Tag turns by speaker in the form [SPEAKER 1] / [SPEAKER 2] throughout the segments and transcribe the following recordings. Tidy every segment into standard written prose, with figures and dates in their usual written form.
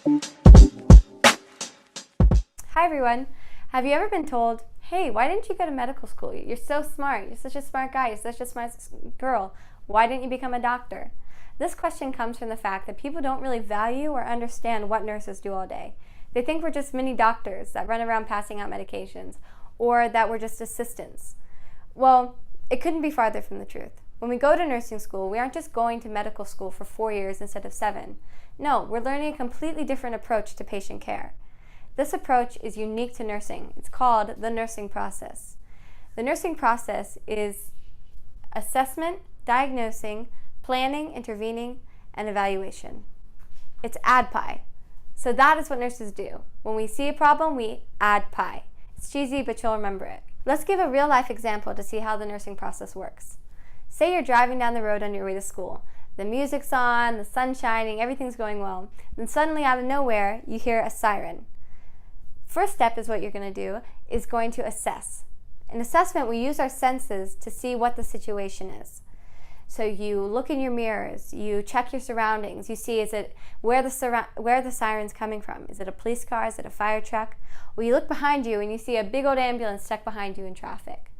[SPEAKER 1] Hi everyone. Have you ever been told, hey, why didn't you go to medical school? You're so smart. You're such a smart guy. You're such a smart girl. Why didn't you become a doctor? This question comes from the fact that people don't really value or understand what nurses do all day. They think we're just mini doctors that run around passing out medications, or that we're just assistants. Well, it couldn't be farther from the truth. When we go to nursing school, we aren't just going to medical school for 4 years instead of 7. No, we're learning a completely different approach to patient care. This approach is unique to nursing. It's called the nursing process. The nursing process is assessment, diagnosing, planning, intervening, and evaluation. It's Adpie. So that is what nurses do. When we see a problem, we Adpie. It's cheesy, but you'll remember it. Let's give a real-life example to see how the nursing process works. Say you're driving down the road on your way to school. The music's on, the sun's shining, everything's going well. Then suddenly, out of nowhere, you hear a siren. First step is what you're going to do is going to assess. In assessment, we use our senses to see what the situation is. So you look in your mirrors, you check your surroundings, you see where the siren's coming from. Is it a police car? Is it a fire truck? Well, you look behind you and you see a big old ambulance stuck behind you in traffic.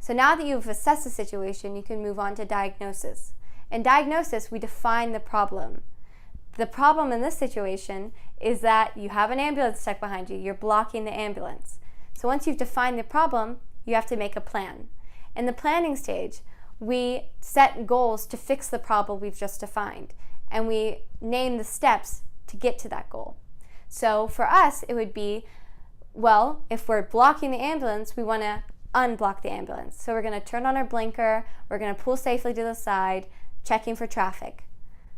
[SPEAKER 1] So now that you've assessed the situation, you can move on to diagnosis. In diagnosis, we define the problem. The problem in this situation is that you have an ambulance stuck behind you. You're blocking the ambulance. So once you've defined the problem, you have to make a plan. In the planning stage, we set goals to fix the problem we've just defined, and we name the steps to get to that goal. So for us, it would be, well, if we're blocking the ambulance, we want to unblock the ambulance. So we're going to turn on our blinker, we're going to pull safely to the side, checking for traffic.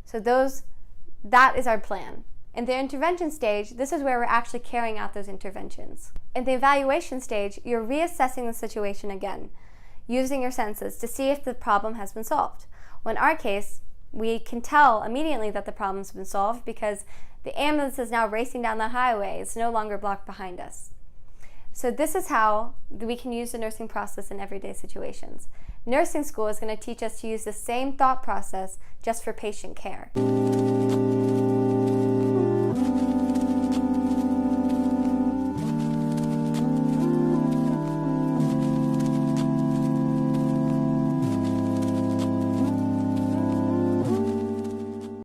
[SPEAKER 1] So that is our plan. In the intervention stage, this is where we're actually carrying out those interventions. In the evaluation stage, you're reassessing the situation again, using your senses to see if the problem has been solved. Well, in our case, we can tell immediately that the problem's been solved because the ambulance is now racing down the highway. It's no longer blocked behind us. So this is how we can use the nursing process in everyday situations. Nursing school is going to teach us to use the same thought process just for patient care.